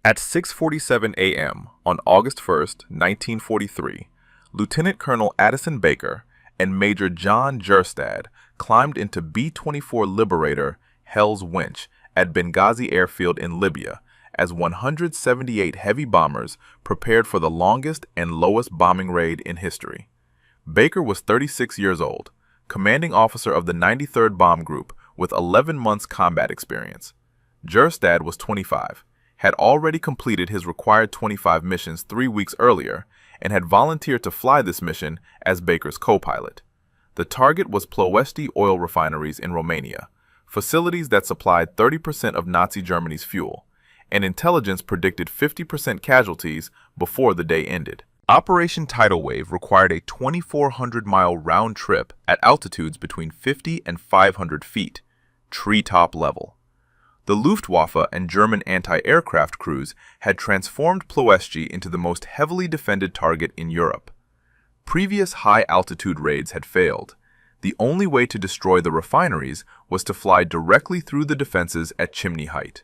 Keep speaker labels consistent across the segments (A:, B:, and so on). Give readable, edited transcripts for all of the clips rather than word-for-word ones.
A: At 6:47 a.m. on August 1st, 1943, Lieutenant Colonel Addison Baker and Major John Gerstad climbed into B-24 Liberator Hell's Wench at Benghazi Airfield in Libya as 178 heavy bombers prepared for the longest and lowest bombing raid in history. Baker was 36 years old, commanding officer of the 93rd Bomb Group with 11 months combat experience. Gerstad was 25, had already completed his required 25 missions 3 weeks earlier, and had volunteered to fly this mission as Baker's co-pilot. The target was Ploiești oil refineries in Romania, facilities that supplied 30% of Nazi Germany's fuel, and intelligence predicted 50% casualties before the day ended. Operation Tidal Wave required a 2,400-mile round trip at altitudes between 50 and 500 feet, treetop level. The Luftwaffe and German anti-aircraft crews had transformed Ploiești into the most heavily defended target in Europe. Previous high-altitude raids had failed. The only way to destroy the refineries was to fly directly through the defenses at chimney height.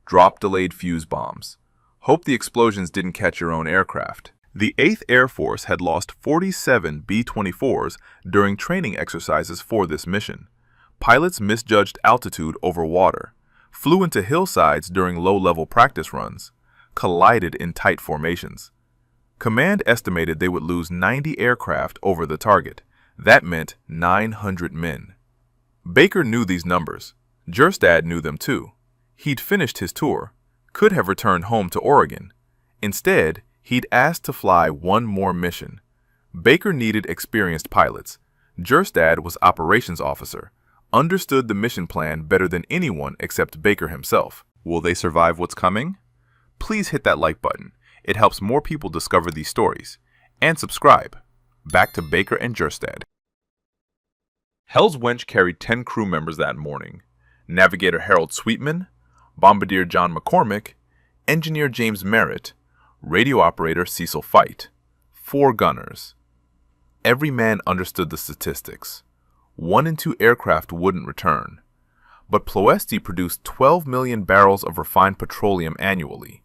A: Drop delayed fuse bombs. Hope the explosions didn't catch your own aircraft. The 8th Air Force had lost 47 B-24s during training exercises for this mission. Pilots misjudged altitude over water, flew into hillsides during low-level practice runs, collided in tight formations. Command estimated they would lose 90 aircraft over the target. That meant 900 men. Baker knew these numbers. Gerstad knew them too. He'd finished his tour, could have returned home to Oregon. Instead, he'd asked to fly one more mission. Baker needed experienced pilots. Gerstad was operations officer, understood the mission plan better than anyone except Baker himself. Will they survive what's coming? Please hit that like button. It helps more people discover these stories. And subscribe. Back to Baker and Gerstad. Hell's Wench carried 10 crew members that morning. Navigator Harold Sweetman, Bombardier John McCormick, Engineer James Merritt, Radio Operator Cecil Fite, 4 gunners. Every man understood the statistics. 1 in 2 aircraft wouldn't return. But Ploiești produced 12 million barrels of refined petroleum annually.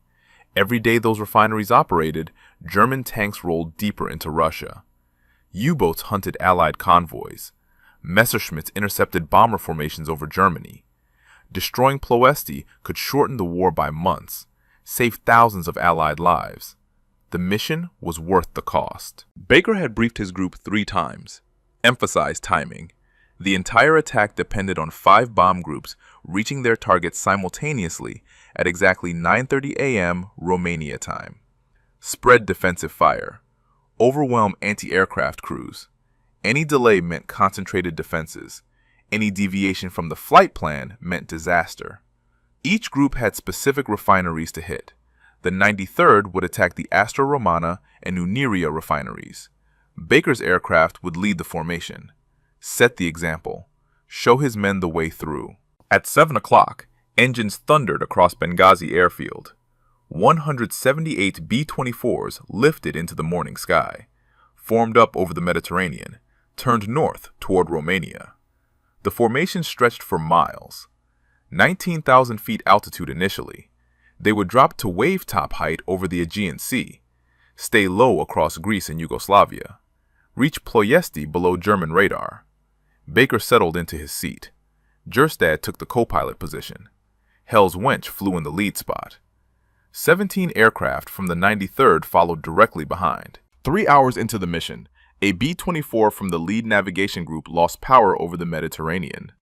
A: Every day those refineries operated, German tanks rolled deeper into Russia. U-boats hunted Allied convoys. Messerschmitts intercepted bomber formations over Germany. Destroying Ploiești could shorten the war by months, save thousands of Allied lives. The mission was worth the cost. Baker had briefed his group 3 times, emphasized timing. The entire attack depended on 5 bomb groups reaching their targets simultaneously at exactly 9:30 a.m. Romania time. Spread defensive fire. Overwhelm anti-aircraft crews. Any delay meant concentrated defenses. Any deviation from the flight plan meant disaster. Each group had specific refineries to hit. The 93rd would attack the Astra Romana and Unirea refineries. Baker's aircraft would lead the formation, set the example, show his men the way through. At 7 o'clock, engines thundered across Benghazi airfield. 178 B-24s lifted into the morning sky, formed up over the Mediterranean, turned north toward Romania. The formation stretched for miles. 19,000 feet altitude initially. They would drop to wave-top height over the Aegean Sea, stay low across Greece and Yugoslavia, reach Ploiești below German radar. Baker settled into his seat. Gerstad took the co-pilot position. Hell's Wench flew in the lead spot. 17 aircraft from the 93rd followed directly behind. 3 hours into the mission, a B-24 from the lead navigation group lost power over the Mediterranean.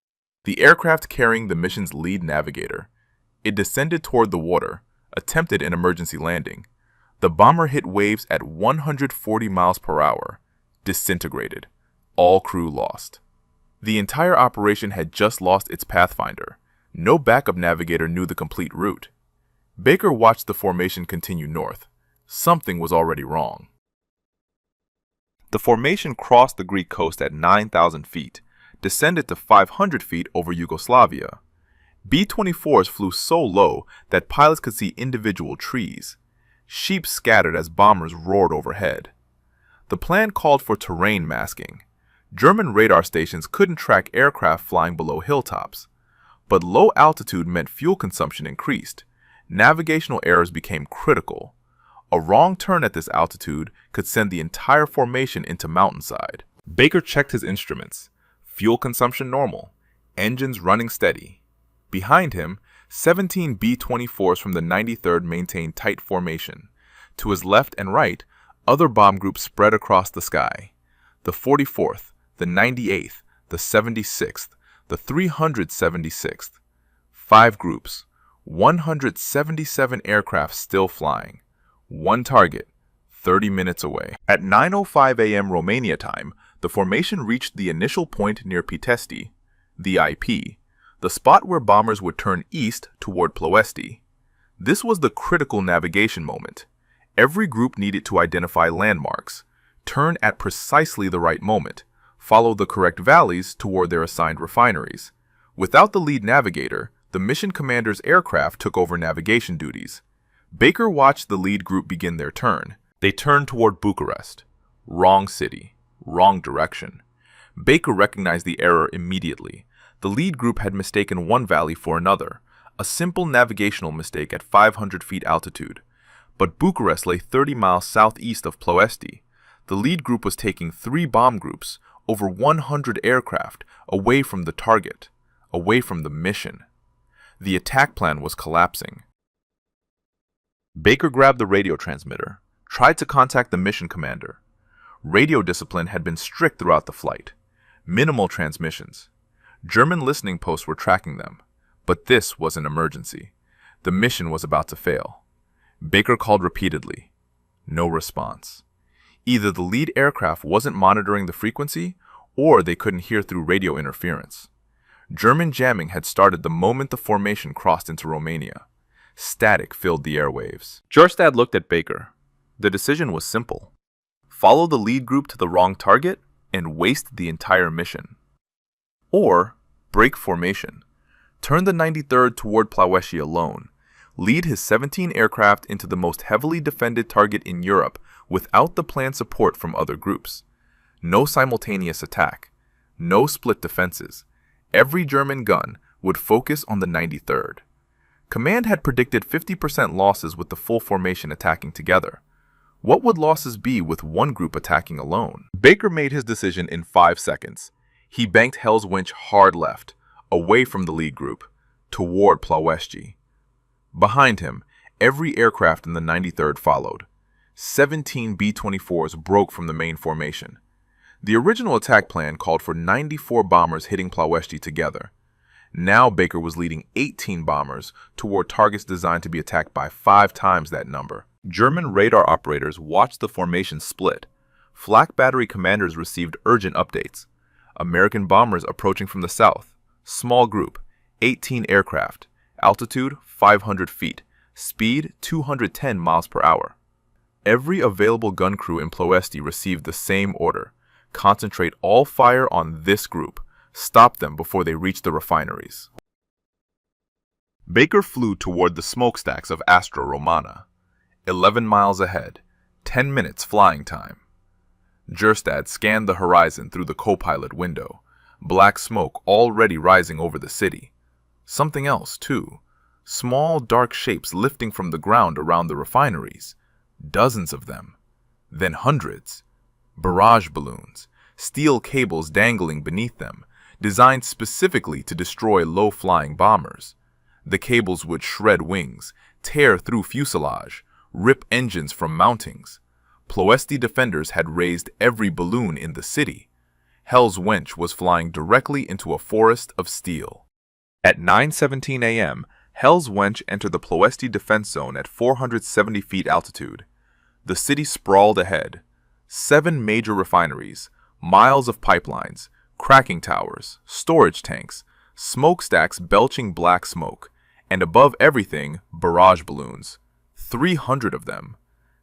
A: The aircraft carrying the mission's lead navigator. It descended toward the water, attempted an emergency landing. The bomber hit waves at 140 miles per hour, disintegrated. All crew lost. The entire operation had just lost its pathfinder. No backup navigator knew the complete route. Baker watched the formation continue north. Something was already wrong. The formation crossed the Greek coast at 9,000 feet, descended to 500 feet over Yugoslavia. B-24s flew so low that pilots could see individual trees. Sheep scattered as bombers roared overhead. The plan called for terrain masking. German radar stations couldn't track aircraft flying below hilltops. But low altitude meant fuel consumption increased. navigational errors became critical. A wrong turn at this altitude could send the entire formation into mountainside. Baker checked his instruments. Fuel consumption normal. Engines running steady. Behind him, 17 B-24s from the 93rd maintained tight formation. To his left and right, other bomb groups spread across the sky. The 44th, the 98th, the 76th, the 376th. 5 groups, 177 aircraft still flying. One target, 30 minutes away. At 9:05 a.m. Romania time, the formation reached the initial point near Pitești, the IP, the spot where bombers would turn east toward Ploiești. This was the critical navigation moment. Every group needed to identify landmarks, turn at precisely the right moment, follow the correct valleys toward their assigned refineries. Without the lead navigator, the mission commander's aircraft took over navigation duties. Baker watched the lead group begin their turn. They turned toward Bucharest. Wrong city, wrong direction. Baker recognized the error immediately. The lead group had mistaken one valley for another, a simple navigational mistake at 500 feet altitude. But Bucharest lay 30 miles southeast of Ploiești. The lead group was taking 3 bomb groups, over 100 aircraft, away from the target, away from the mission. The attack plan was collapsing. Baker grabbed the radio transmitter, tried to contact the mission commander. Radio discipline had been strict throughout the flight. Minimal transmissions. German listening posts were tracking them. But this was an emergency. The mission was about to fail. Baker called repeatedly. No response. Either the lead aircraft wasn't monitoring the frequency, or they couldn't hear through radio interference. German jamming had started the moment the formation crossed into Romania. Static filled the airwaves. Gerstad looked at Baker. The decision was simple. Follow the lead group to the wrong target and waste the entire mission. Or break formation. Turn the 93rd toward Ploiești alone. Lead his 17 aircraft into the most heavily defended target in Europe without the planned support from other groups. No simultaneous attack. No split defenses. Every German gun would focus on the 93rd. Command had predicted 50% losses with the full formation attacking together. What would losses be with one group attacking alone? Baker made his decision in 5 seconds. He banked Hell's Wench hard left, away from the lead group, toward Ploiești. Behind him, every aircraft in the 93rd followed. 17 B-24s broke from the main formation. The original attack plan called for 94 bombers hitting Ploiești together. Now Baker was leading 18 bombers toward targets designed to be attacked by 5 times that number. German radar operators watched the formation split. Flak battery commanders received urgent updates. American bombers approaching from the south. Small group, 18 aircraft. Altitude, 500 feet. Speed, 210 miles per hour. Every available gun crew in Ploiești received the same order. Concentrate all fire on this group. Stop them before they reach the refineries. Baker flew toward the smokestacks of Astra Romana. 11 miles ahead. 10 minutes flying time. Gerstad scanned the horizon through the co-pilot window. Black smoke already rising over the city. Something else, too. Small, dark shapes lifting from the ground around the refineries. Dozens of them. Then hundreds. Barrage balloons. Steel cables dangling beneath them, designed specifically to destroy low-flying bombers. The cables would shred wings, tear through fuselage, rip engines from mountings. Ploiești defenders had raised every balloon in the city. Hell's Wench was flying directly into a forest of steel. At 9:17 a.m., Hell's Wench entered the Ploiești defense zone at 470 feet altitude. The city sprawled ahead. 7 major refineries, miles of pipelines, cracking towers, storage tanks, smokestacks belching black smoke, and above everything, barrage balloons. 300 of them.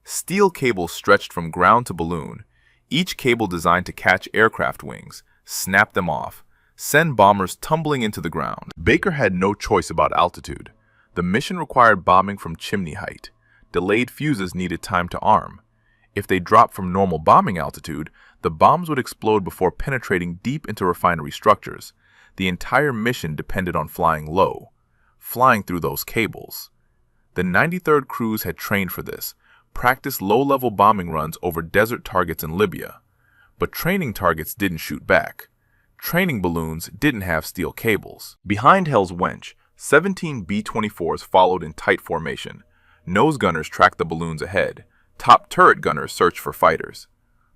A: Steel cables stretched from ground to balloon, each cable designed to catch aircraft wings, snap them off, send bombers tumbling into the ground. Baker had no choice about altitude. The mission required bombing from chimney height. Delayed fuses needed time to arm. If they dropped from normal bombing altitude, the bombs would explode before penetrating deep into refinery structures. The entire mission depended on flying low, flying through those cables. The 93rd crews had trained for this, practiced low-level bombing runs over desert targets in Libya. But training targets didn't shoot back. Training balloons didn't have steel cables. Behind Hell's Wench, 17 B-24s followed in tight formation. Nose gunners tracked the balloons ahead. Top turret gunners searched for fighters.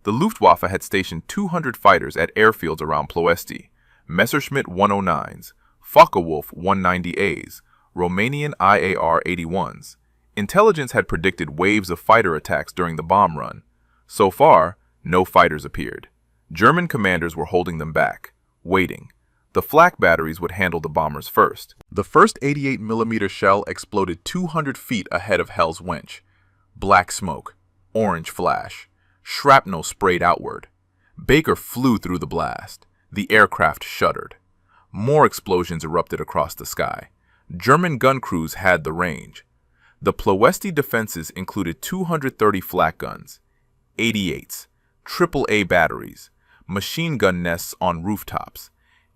A: The Luftwaffe had stationed 200 fighters at airfields around Ploesti, Messerschmitt 109s, Focke-Wulf 190As, Romanian IAR-81s. Intelligence had predicted waves of fighter attacks during the bomb run. So far, no fighters appeared. German commanders were holding them back, waiting. The flak batteries would handle the bombers first. The first 88mm shell exploded 200 feet ahead of Hell's Wench. Black smoke, orange flash. Shrapnel sprayed outward. Baker flew through the blast. The aircraft shuddered. More explosions erupted across the sky. German gun crews had the range. The Ploesti defenses included 230 flak guns, 88s, AAA batteries, machine gun nests on rooftops.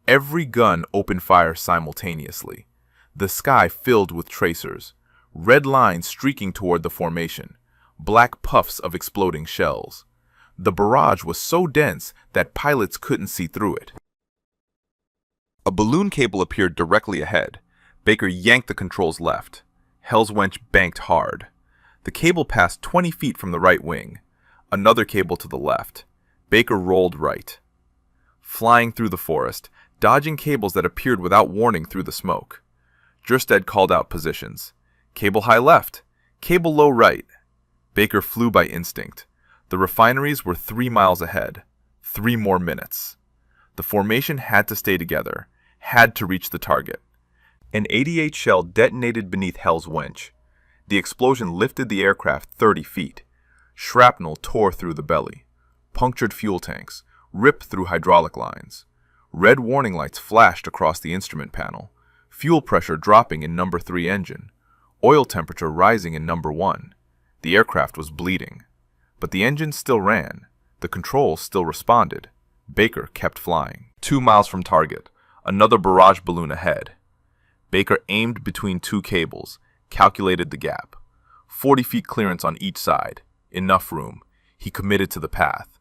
A: Every gun opened fire simultaneously. The sky filled with tracers, red lines streaking toward the formation, black puffs of exploding shells. The barrage was so dense that pilots couldn't see through it. A balloon cable appeared directly ahead. Baker yanked the controls left. Hell's Wench banked hard. The cable passed 20 feet from the right wing. Another cable to the left. Baker rolled right. Flying through the forest, dodging cables that appeared without warning through the smoke. Gerstad called out positions. Cable high left. Cable low right. Baker flew by instinct. The refineries were 3 miles ahead. 3 more minutes. The formation had to stay together, had to reach the target. An 88 shell detonated beneath Hell's Wench. The explosion lifted the aircraft 30 feet. Shrapnel tore through the belly, punctured fuel tanks, ripped through hydraulic lines. Red warning lights flashed across the instrument panel, fuel pressure dropping in number 3 engine, oil temperature rising in number 1. The aircraft was bleeding. But the engine still ran. The controls still responded. Baker kept flying. 2 miles from target, another barrage balloon ahead. Baker aimed between 2 cables, calculated the gap. 40 feet clearance on each side. Enough room. He committed to the path.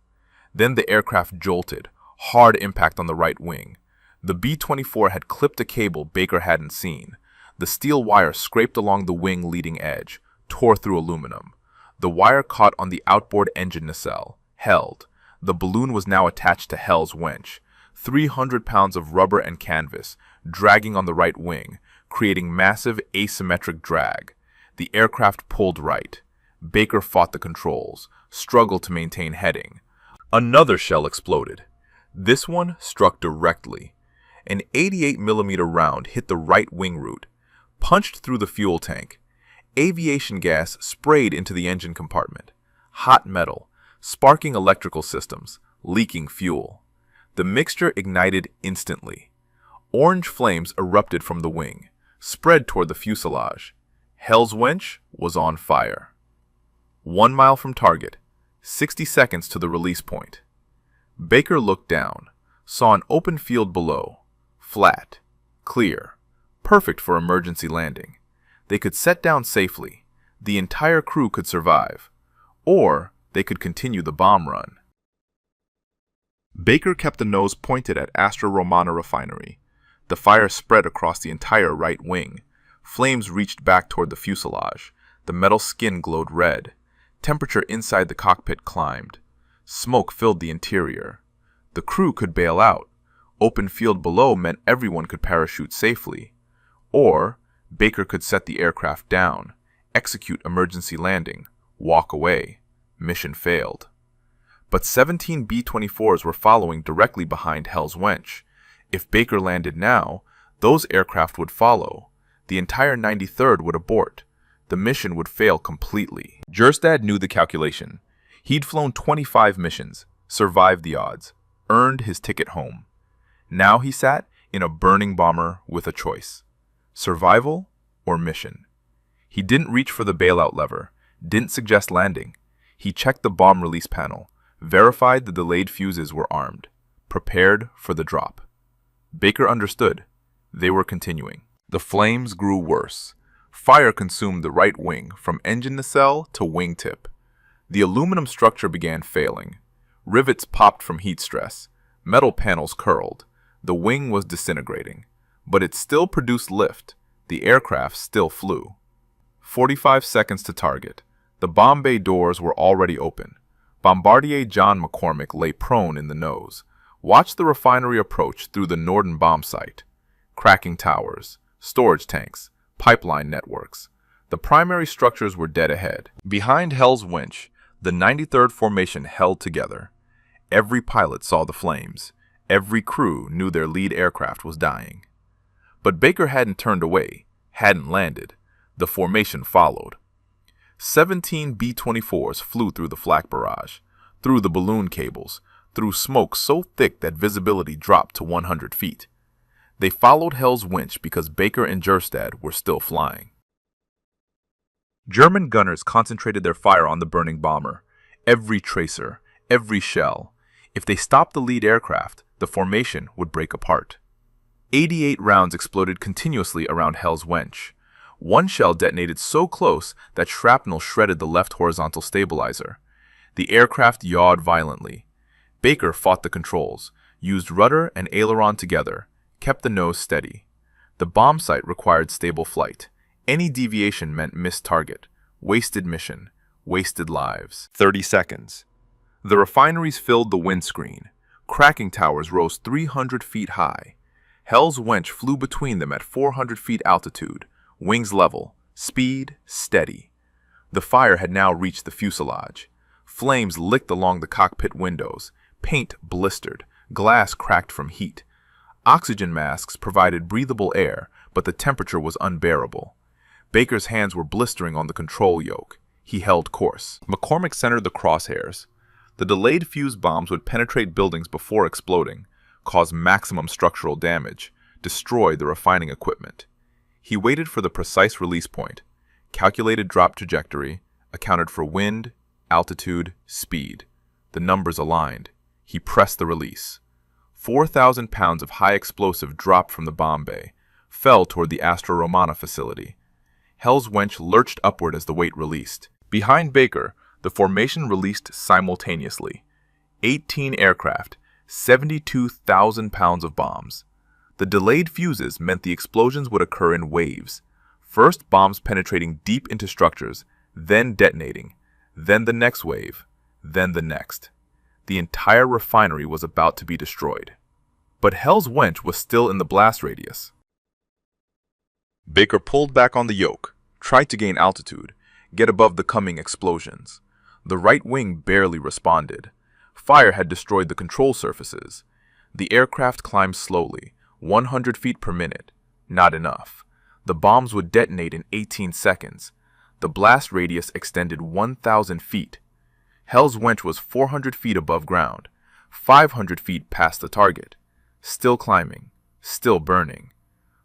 A: Then the aircraft jolted, hard impact on the right wing. The B-24 had clipped a cable Baker hadn't seen. The steel wire scraped along the wing leading edge, tore through aluminum. The wire caught on the outboard engine nacelle, held. The balloon was now attached to Hell's Wench. 300 pounds of rubber and canvas, dragging on the right wing, creating massive asymmetric drag. The aircraft pulled right. Baker fought the controls, struggled to maintain heading. Another shell exploded. This one struck directly. An 88mm round hit the right wing root, punched through the fuel tank. Aviation gas sprayed into the engine compartment. Hot metal, sparking electrical systems, leaking fuel. The mixture ignited instantly. Orange flames erupted from the wing, spread toward the fuselage. Hell's Wench was on fire. 1 mile from target, 60 seconds to the release point. Baker looked down, saw an open field below, flat, clear, perfect for emergency landing. They could set down safely. The entire crew could survive. Or they could continue the bomb run. Baker kept the nose pointed at Astra Romana refinery. The fire spread across the entire right wing. Flames reached back toward the fuselage. The metal skin glowed red. Temperature inside the cockpit climbed. Smoke filled the interior. The crew could bail out. Open field below meant everyone could parachute safely. Or Baker could set the aircraft down, execute emergency landing, walk away. Mission failed. But 17 B-24s were following directly behind Hell's Wench. If Baker landed now, those aircraft would follow. The entire 93rd would abort. The mission would fail completely. Gerstad knew the calculation. He'd flown 25 missions, survived the odds, earned his ticket home. Now he sat in a burning bomber with a choice. Survival or mission? He didn't reach for the bailout lever, didn't suggest landing. He checked the bomb release panel, verified the delayed fuses were armed, prepared for the drop. Baker understood. They were continuing. The flames grew worse. Fire consumed the right wing from engine nacelle to wingtip. The aluminum structure began failing. Rivets popped from heat stress. Metal panels curled. The wing was disintegrating. But it still produced lift. The aircraft still flew. 45 seconds to target. The bomb bay doors were already open. Bombardier John McCormick lay prone in the nose. Watched the refinery approach through the Norden bomb site. Cracking towers, storage tanks, pipeline networks. The primary structures were dead ahead. Behind Hell's Wench, the 93rd Formation held together. Every pilot saw the flames. Every crew knew their lead aircraft was dying. But Baker hadn't turned away, hadn't landed. The formation followed. 17 B-24s flew through the flak barrage, through the balloon cables, through smoke so thick that visibility dropped to 100 feet. They followed Hell's Wench because Baker and Gerstad were still flying. German gunners concentrated their fire on the burning bomber. Every tracer, every shell. If they stopped the lead aircraft, the formation would break apart. 88 rounds exploded continuously around Hell's Wench. One shell detonated so close that shrapnel shredded the left horizontal stabilizer. The aircraft yawed violently. Baker fought the controls, used rudder and aileron together, kept the nose steady. The bomb site required stable flight. Any deviation meant missed target, wasted mission, wasted lives. 30 seconds. The refineries filled the windscreen. Cracking towers rose 300 feet high. Hell's Wench flew between them at 400 feet altitude, wings level, speed steady. The fire had now reached the fuselage. Flames licked along the cockpit windows, paint blistered, glass cracked from heat. Oxygen masks provided breathable air, but the temperature was unbearable. Baker's hands were blistering on the control yoke. He held course. McCormick centered the crosshairs. The delayed fuse bombs would penetrate buildings before exploding, cause maximum structural damage, destroy the refining equipment. He waited for the precise release point, calculated drop trajectory, accounted for wind, altitude, speed. The numbers aligned. He pressed the release. 4,000 pounds of high explosive dropped from the bomb bay, fell toward the Astra Romana facility. Hell's Wench lurched upward as the weight released. Behind Baker, the formation released simultaneously. 18 aircraft, 72,000 pounds of bombs. The delayed fuses meant the explosions would occur in waves. First bombs penetrating deep into structures, then detonating, then the next wave, then the next. The entire refinery was about to be destroyed. But Hell's Wench was still in the blast radius. Baker pulled back on the yoke, tried to gain altitude, get above the coming explosions. The right wing barely responded. Fire had destroyed the control surfaces. The aircraft climbed slowly, 100 feet per minute. Not enough. The bombs would detonate in 18 seconds. The blast radius extended 1,000 feet. Hell's Wench was 400 feet above ground, 500 feet past the target. Still climbing, still burning.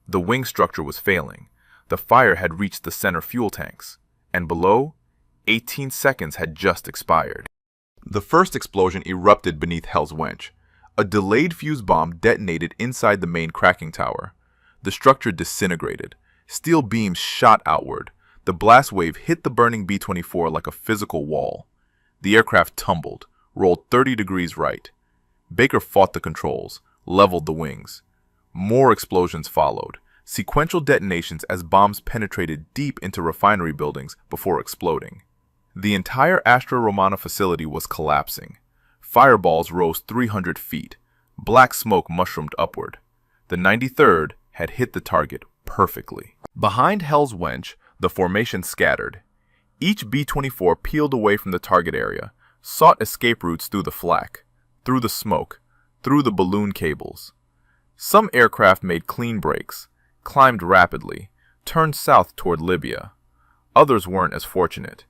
A: The wing structure was failing. The fire had reached the center fuel tanks. And below, 18 seconds had just expired. The first explosion erupted beneath Hell's Wench. A delayed fuse bomb detonated inside the main cracking tower. The structure disintegrated. Steel beams shot outward. The blast wave hit the burning B-24 like a physical wall. The aircraft tumbled, rolled 30 degrees right. Baker fought the controls, leveled the wings. More explosions followed, sequential detonations as bombs penetrated deep into refinery buildings before exploding. The entire Astra Romana facility was collapsing. Fireballs rose 300 feet. Black smoke mushroomed upward. The 93rd had hit the target perfectly. Behind Hell's Wench, the formation scattered. Each B-24 peeled away from the target area, sought escape routes through the flak, through the smoke, through the balloon cables. Some aircraft made clean breaks, climbed rapidly, turned south toward Libya. Others weren't as fortunate.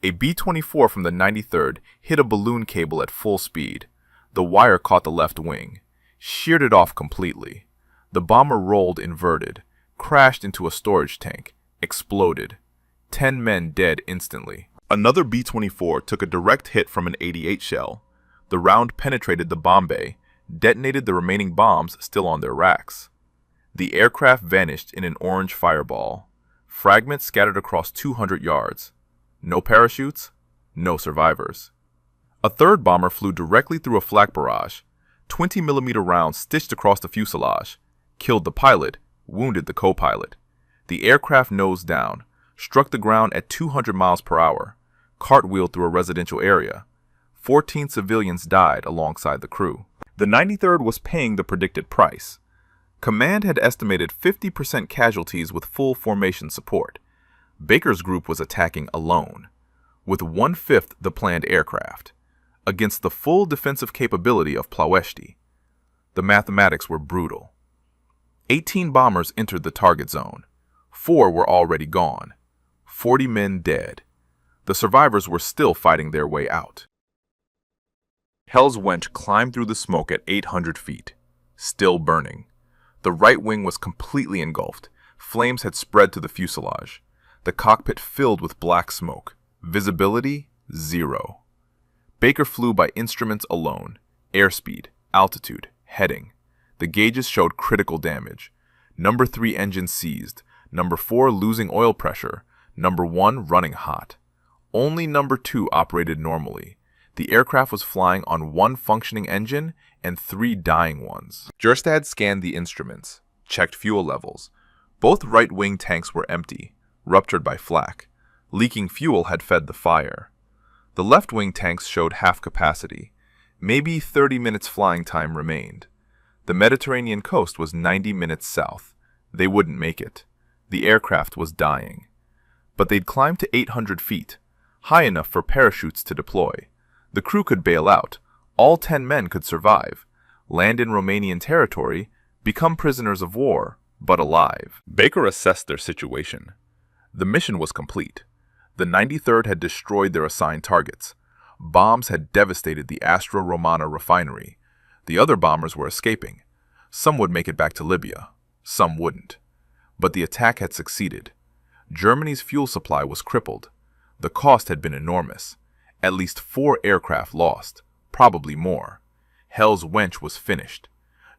A: A B-24 from the 93rd hit a balloon cable at full speed. The wire caught the left wing, sheared it off completely. The bomber rolled inverted, crashed into a storage tank, exploded. 10 men dead instantly. Another B-24 took a direct hit from an 88 shell. The round penetrated the bomb bay, detonated the remaining bombs still on their racks. The aircraft vanished in an orange fireball. Fragments scattered across 200 yards. No parachutes, no survivors. A third bomber flew directly through a flak barrage. 20-millimeter rounds stitched across the fuselage. Killed the pilot, wounded the co-pilot. The aircraft nosed down, struck the ground at 200 miles per hour, cartwheeled through a residential area. 14 civilians died alongside the crew. The 93rd was paying the predicted price. Command had estimated 50% casualties with full formation support. Baker's group was attacking alone, with 1/5 the planned aircraft, against the full defensive capability of Ploiești. The mathematics were brutal. 18 bombers entered the target zone. 4 were already gone. 40 men dead. The survivors were still fighting their way out. Hell's Wench climbed through the smoke at 800 feet, still burning. The right wing was completely engulfed. Flames had spread to the fuselage. The cockpit filled with black smoke. Visibility, 0. Baker flew by instruments alone. Airspeed, altitude, heading. The gauges showed critical damage. Number 3 engine seized. Number 4 losing oil pressure. Number 1 running hot. Only number 2 operated normally. The aircraft was flying on 1 functioning engine and 3 dying ones. Gerstad scanned the instruments, checked fuel levels. Both right-wing tanks were empty, ruptured by flak. Leaking fuel had fed the fire. The left-wing tanks showed half capacity. Maybe 30 minutes flying time remained. The Mediterranean coast was 90 minutes south. They wouldn't make it. The aircraft was dying. But they'd climbed to 800 feet, high enough for parachutes to deploy. The crew could bail out. All 10 men could survive, land in Romanian territory, become prisoners of war, but alive. Baker assessed their situation. The mission was complete. The 93rd had destroyed their assigned targets. Bombs had devastated the Romania refinery. The other bombers were escaping. Some would make it back to Libya. Some wouldn't. But the attack had succeeded. Germany's fuel supply was crippled. The cost had been enormous. At least 4 aircraft lost, probably more. Hell's Wench was finished.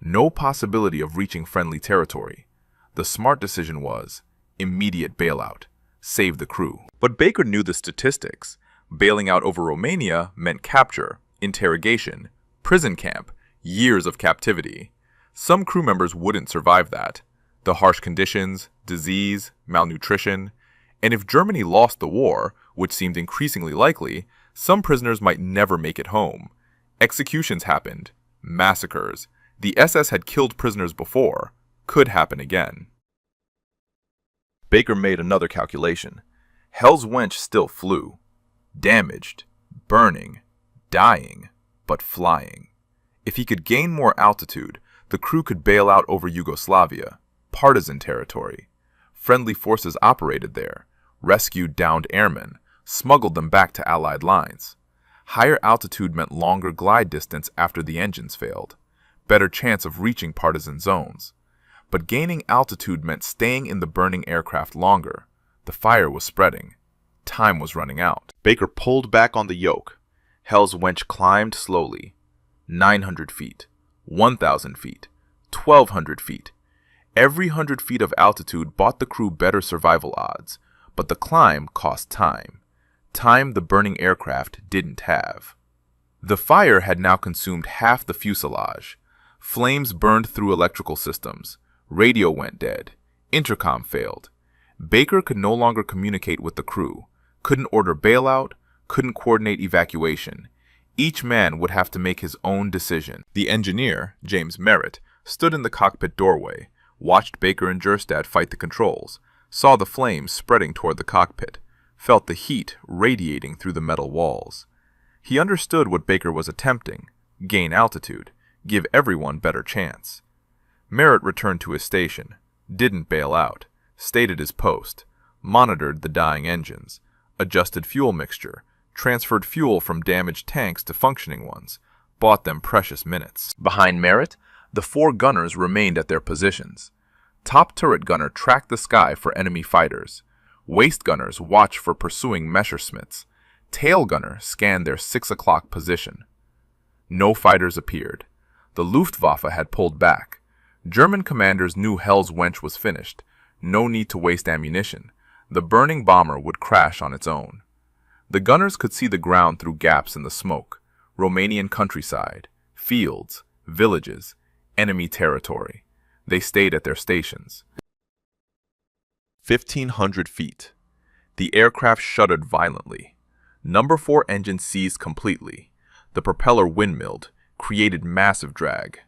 A: No possibility of reaching friendly territory. The smart decision was immediate bailout. Save the crew. But Baker knew the statistics. Bailing out over Romania meant capture, interrogation, prison camp, years of captivity. Some crew members wouldn't survive that. The harsh conditions, disease, malnutrition. And if Germany lost the war, which seemed increasingly likely, some prisoners might never make it home. Executions happened. Massacres. The SS had killed prisoners before. Could happen again. Baker made another calculation. Hell's Wench still flew. Damaged. Burning. Dying. But flying. If he could gain more altitude, the crew could bail out over Yugoslavia, partisan territory. Friendly forces operated there, rescued downed airmen, smuggled them back to Allied lines. Higher altitude meant longer glide distance after the engines failed, better chance of reaching partisan zones. But gaining altitude meant staying in the burning aircraft longer. The fire was spreading. Time was running out. Baker pulled back on the yoke. Hell's Wench climbed slowly. 900 feet, 1,000 feet, 1,200 feet. Every 100 feet of altitude bought the crew better survival odds, but the climb cost time. Time the burning aircraft didn't have. The fire had now consumed half the fuselage. Flames burned through electrical systems. Radio went dead. Intercom failed. Baker could no longer communicate with the crew, couldn't order bailout, couldn't coordinate evacuation. Each man would have to make his own decision. The engineer, James Merritt, stood in the cockpit doorway, watched Baker and Gerstad fight the controls, saw the flames spreading toward the cockpit, felt the heat radiating through the metal walls. He understood what Baker was attempting: gain altitude, give everyone better chance. Merritt returned to his station, didn't bail out, stayed at his post, monitored the dying engines, adjusted fuel mixture, transferred fuel from damaged tanks to functioning ones, bought them precious minutes. Behind Merritt, the 4 gunners remained at their positions. Top turret gunner tracked the sky for enemy fighters. Waist gunners watched for pursuing Messerschmitts. Tail gunner scanned their 6 o'clock position. No fighters appeared. The Luftwaffe had pulled back. German commanders knew Hell's Wench was finished. No need to waste ammunition. The burning bomber would crash on its own. The gunners could see the ground through gaps in the smoke, Romanian countryside, fields, villages, enemy territory. They stayed at their stations. 1,500 feet. The aircraft shuddered violently. Number 4 engine seized completely. The propeller windmilled, created massive drag.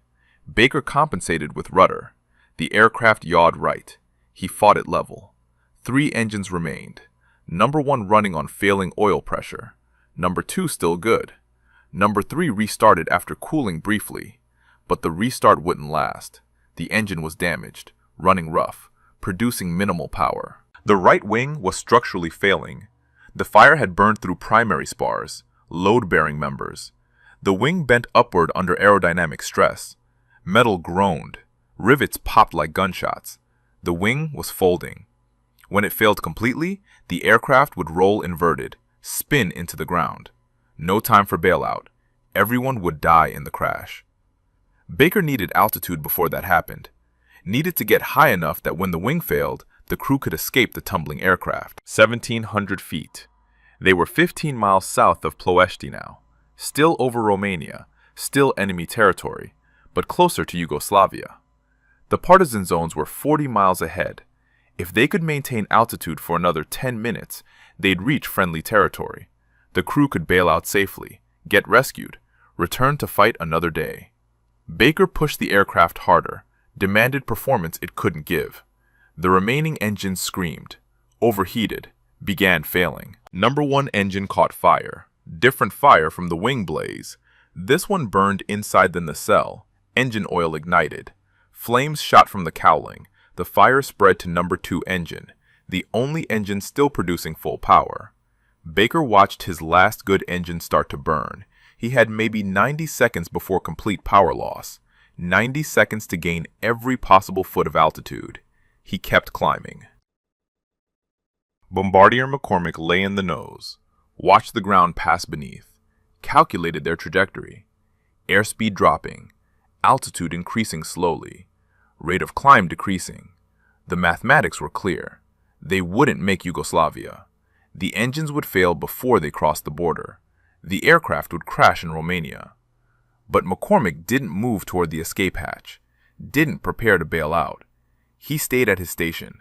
A: Baker compensated with rudder. The aircraft yawed right. He fought it level. 3 engines remained. Number 1 running on failing oil pressure. Number 2 still good. Number 3 restarted after cooling briefly. But the restart wouldn't last. The engine was damaged, running rough, producing minimal power. The right wing was structurally failing. The fire had burned through primary spars, load-bearing members. The wing bent upward under aerodynamic stress. Metal groaned. Rivets popped like gunshots. The wing was folding. When it failed completely, the aircraft would roll inverted, spin into the ground. No time for bailout. Everyone would die in the crash. Baker needed altitude before that happened. Needed to get high enough that when the wing failed, the crew could escape the tumbling aircraft. 1,700 feet. They were 15 miles south of Ploiești now. Still over Romania, still enemy territory, but closer to Yugoslavia. The partisan zones were 40 miles ahead. If they could maintain altitude for another 10 minutes, they'd reach friendly territory. The crew could bail out safely, get rescued, return to fight another day. Baker pushed the aircraft harder, demanded performance it couldn't give. The remaining engines screamed, overheated, began failing. Number 1 engine caught fire. Different fire from the wing blaze. This one burned inside the nacelle. Engine oil ignited. Flames shot from the cowling. The fire spread to number 2 engine, the only engine still producing full power. Baker watched his last good engine start to burn. He had maybe 90 seconds before complete power loss. 90 seconds to gain every possible foot of altitude. He kept climbing. Bombardier McCormick lay in the nose, watched the ground pass beneath, calculated their trajectory. Airspeed dropping, altitude increasing slowly, rate of climb decreasing. The mathematics were clear. They wouldn't make Yugoslavia. The engines would fail before they crossed the border. The aircraft would crash in Romania. But McCormick didn't move toward the escape hatch, didn't prepare to bail out. He stayed at his station,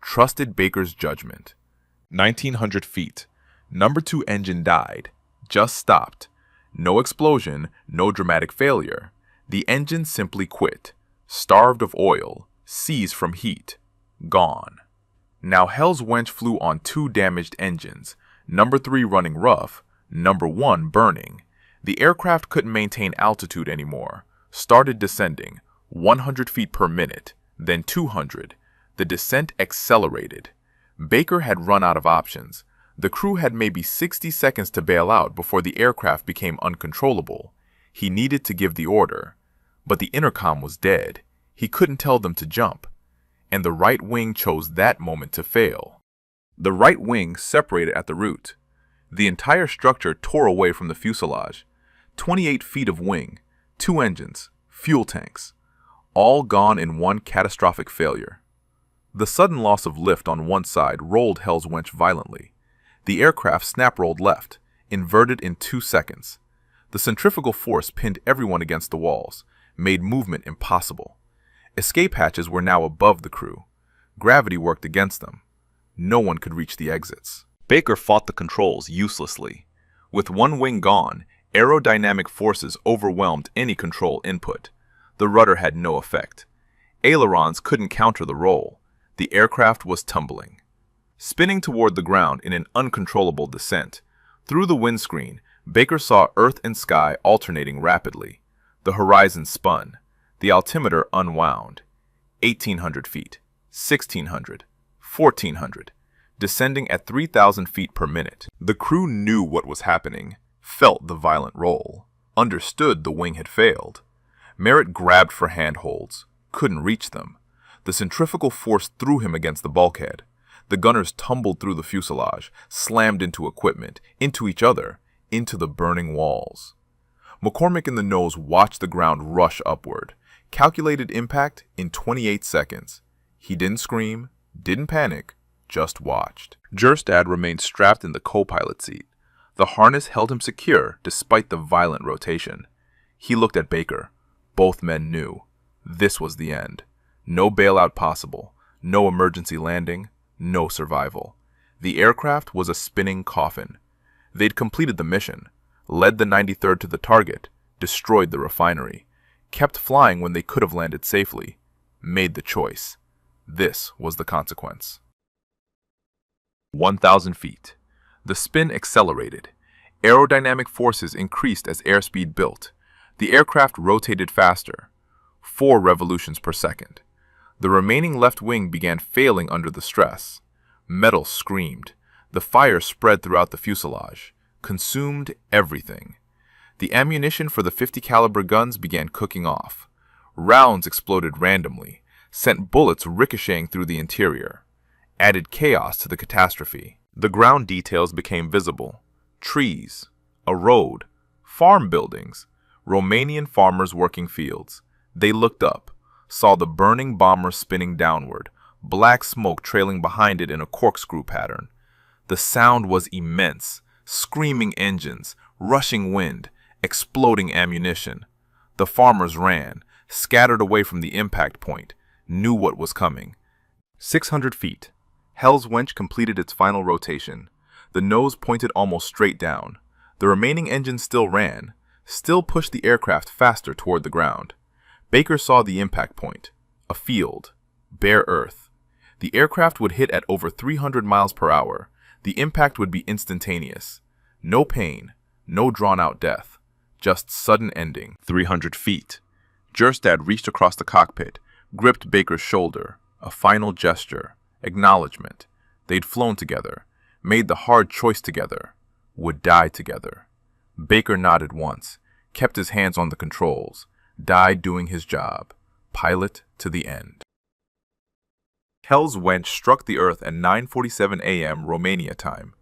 A: trusted Baker's judgment. 1,900 feet. Number 2 engine died, just stopped. No explosion, no dramatic failure. The engine simply quit, starved of oil, seized from heat, gone. Now Hell's Wench flew on 2 damaged engines, number 3 running rough, number 1 burning. The aircraft couldn't maintain altitude anymore, started descending, 100 feet per minute, then 200. The descent accelerated. Baker had run out of options. The crew had maybe 60 seconds to bail out before the aircraft became uncontrollable. He needed to give the order. But the intercom was dead. He couldn't tell them to jump. And the right wing chose that moment to fail. The right wing separated at the root. The entire structure tore away from the fuselage. 28 feet of wing, 2 engines, fuel tanks, all gone in one catastrophic failure. The sudden loss of lift on one side rolled Hell's Wench violently. The aircraft snap-rolled left, inverted in 2 seconds. The centrifugal force pinned everyone against the walls, made movement impossible. Escape hatches were now above the crew. Gravity worked against them. No one could reach the exits. Baker fought the controls uselessly. With one wing gone, aerodynamic forces overwhelmed any control input. The rudder had no effect. Ailerons couldn't counter the roll. The aircraft was tumbling. Spinning toward the ground in an uncontrollable descent. Through the windscreen, Baker saw earth and sky alternating rapidly. The horizon spun. The altimeter unwound. 1,800 feet, 1,600, 1,400, descending at 3,000 feet per minute. The crew knew what was happening, felt the violent roll, understood the wing had failed. Merritt grabbed for handholds, couldn't reach them. The centrifugal force threw him against the bulkhead. The gunners tumbled through the fuselage, slammed into equipment, into each other, into the burning walls. McCormick in the nose watched the ground rush upward, calculated impact in 28 seconds. He didn't scream, didn't panic, just watched. Gerstad remained strapped in the co-pilot seat. The harness held him secure despite the violent rotation. He looked at Baker. Both men knew. This was the end. No bailout possible. No emergency landing. No survival. The aircraft was a spinning coffin. They'd completed the mission, led the 93rd to the target, destroyed the refinery, kept flying when they could have landed safely, made the choice. This was the consequence. 1,000 feet. The spin accelerated. Aerodynamic forces increased as airspeed built. The aircraft rotated faster, 4 revolutions per second. The remaining left wing began failing under the stress. Metal screamed. The fire spread throughout the fuselage, consumed everything. The ammunition for the 50 caliber guns began cooking off. Rounds exploded randomly, sent bullets ricocheting through the interior, added chaos to the catastrophe. The ground details became visible. Trees, a road, farm buildings, Romanian farmers working fields. They looked up, saw the burning bomber spinning downward, black smoke trailing behind it in a corkscrew pattern. The sound was immense, screaming engines, rushing wind, exploding ammunition. The farmers ran, scattered away from the impact point, knew what was coming. 600 feet. Hell's Wench completed its final rotation. The nose pointed almost straight down. The remaining engines still ran, still pushed the aircraft faster toward the ground. Baker saw the impact point, a field, bare earth. The aircraft would hit at over 300 miles per hour. The impact would be instantaneous. No pain, no drawn-out death, just sudden ending. 300 feet. Gerstad reached across the cockpit, gripped Baker's shoulder, a final gesture, acknowledgement. They'd flown together, made the hard choice together, would die together. Baker nodded once, kept his hands on the controls, died doing his job, pilot to the end. Hell's Wench struck the Earth at 9:47 a.m. Romania time.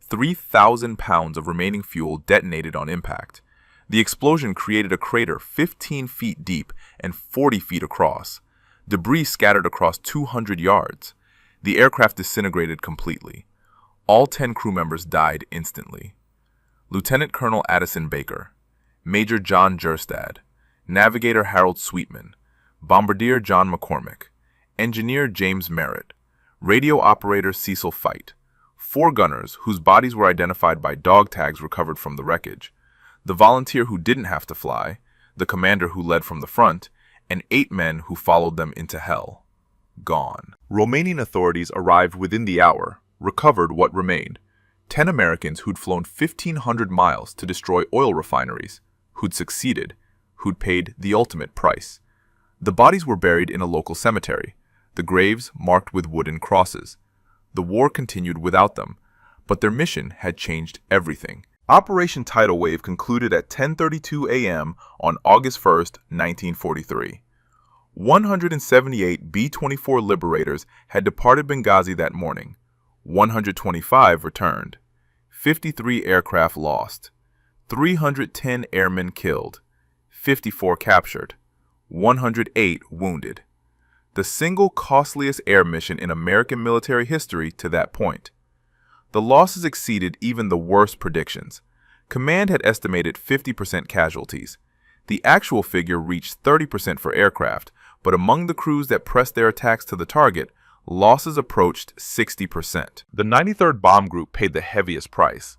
A: 3,000 pounds of remaining fuel detonated on impact. The explosion created a crater 15 feet deep and 40 feet across. Debris scattered across 200 yards. The aircraft disintegrated completely. All 10 crew members died instantly. Lieutenant Colonel Addison Baker, Major John Gerstad, Navigator Harold Sweetman, Bombardier John McCormick, Engineer James Merritt, Radio Operator Cecil Fite, 4 gunners whose bodies were identified by dog tags recovered from the wreckage, the volunteer who didn't have to fly, the commander who led from the front, and 8 men who followed them into hell. Gone. Romanian authorities arrived within the hour, recovered what remained. 10 Americans who'd flown 1,500 miles to destroy oil refineries, who'd succeeded, who'd paid the ultimate price. The bodies were buried in a local cemetery, the graves marked with wooden crosses. The war continued without them, but their mission had changed everything. Operation Tidal Wave concluded at 10:32 a.m. on August 1st, 1943. 178 B-24 Liberators had departed Benghazi that morning. 125 returned. 53 aircraft lost. 310 airmen killed. 54 captured. 108 wounded. The single costliest air mission in American military history to that point. The losses exceeded even the worst predictions. Command had estimated 50% casualties. The actual figure reached 30% for aircraft, but among the crews that pressed their attacks to the target, losses approached 60%. The 93rd Bomb Group paid the heaviest price.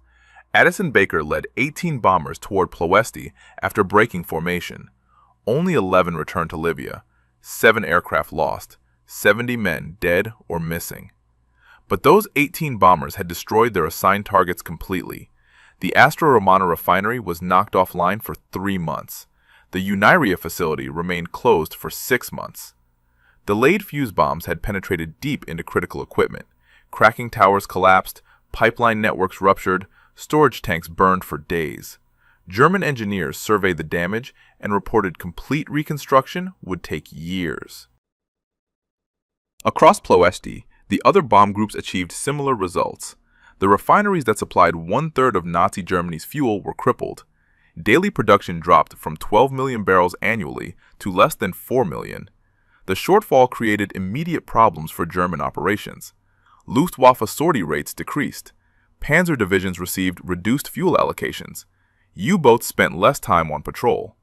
A: Addison Baker led 18 bombers toward Ploesti after breaking formation. Only 11 returned to Libya. 7 aircraft lost, 70 men dead or missing. But those 18 bombers had destroyed their assigned targets completely. The Astro Romana refinery was knocked offline for 3 months. The Uniria facility remained closed for 6 months. Delayed fuse bombs had penetrated deep into critical equipment. Cracking towers collapsed, pipeline networks ruptured, storage tanks burned for days. German engineers surveyed the damage and reported complete reconstruction would take years. Across Ploesti, the other bomb groups achieved similar results. The refineries that supplied 1/3 of Nazi Germany's fuel were crippled. Daily production dropped from 12 million barrels annually to less than 4 million. The shortfall created immediate problems for German operations. Luftwaffe sortie rates decreased. Panzer divisions received reduced fuel allocations. U-boats spent less time on patrol.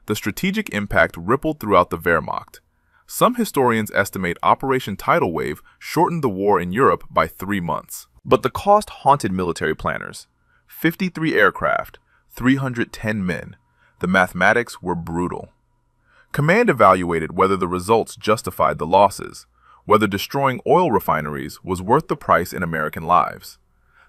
A: The strategic impact rippled throughout the Wehrmacht. Some historians estimate Operation Tidal Wave shortened the war in Europe by 3 months. But the cost haunted military planners. 53 aircraft, 310 men. The mathematics were brutal. Command evaluated whether the results justified the losses, whether destroying oil refineries was worth the price in American lives.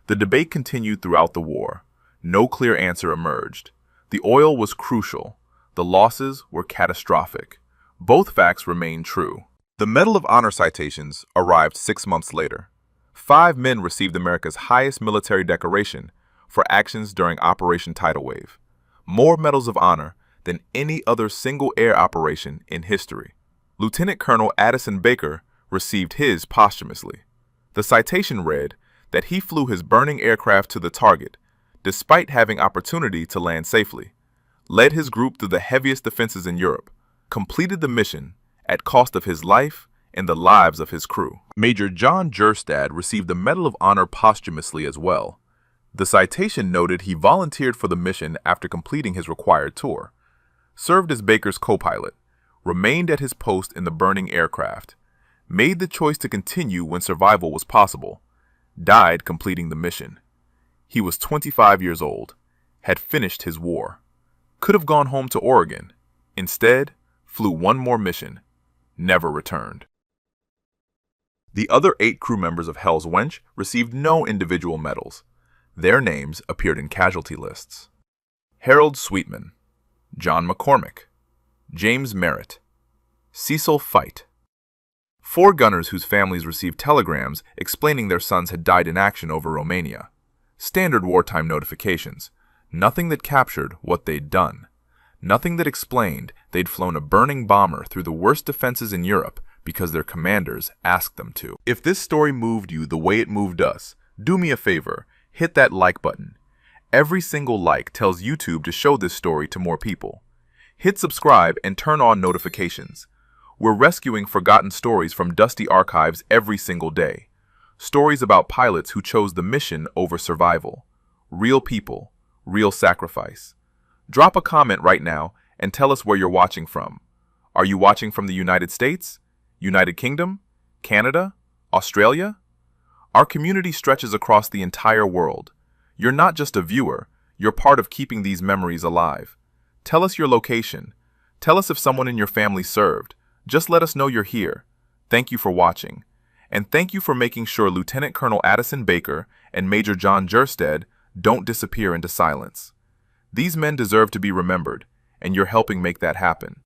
A: The debate continued throughout the war. No clear answer emerged. The oil was crucial. The losses were catastrophic. Both facts remain true. The Medal of Honor citations arrived 6 months later. 5 men received America's highest military decoration for actions during Operation Tidal Wave. More medals of honor than any other single air operation in history. Lieutenant Colonel Addison Baker received his posthumously. The citation read that he flew his burning aircraft to the target, despite having opportunity to land safely, led his group through the heaviest defenses in Europe, completed the mission at cost of his life and the lives of his crew. Major John Gerstad received the Medal of Honor posthumously as well. The citation noted he volunteered for the mission after completing his required tour, served as Baker's co-pilot, remained at his post in the burning aircraft, made the choice to continue when survival was possible, died completing the mission. He was 25 years old, had finished his war, could have gone home to Oregon, instead flew one more mission, never returned. The other 8 crew members of Hell's Wench received no individual medals. Their names appeared in casualty lists. Harold Sweetman, John McCormick, James Merritt, Cecil Fite. 4 gunners whose families received telegrams explaining their sons had died in action over Romania. Standard wartime notifications. Nothing that captured what they'd done. Nothing that explained they'd flown a burning bomber through the worst defenses in Europe because their commanders asked them to. If this story moved you the way it moved us, do me a favor, hit that like button. Every single like tells YouTube to show this story to more people. Hit subscribe and turn on notifications. We're rescuing forgotten stories from dusty archives every single day. Stories about pilots who chose the mission over survival. Real people, real sacrifice. Drop a comment right now and tell us where you're watching from. Are you watching from the United States, United Kingdom, Canada, Australia? Our community stretches across the entire world. You're not just a viewer, you're part of keeping these memories alive. Tell us your location. Tell us if someone in your family served. Just let us know you're here. Thank you for watching. And thank you for making sure Lieutenant Colonel Addison Baker and Major John Gerstad don't disappear into silence. These men deserve to be remembered, and you're helping make that happen.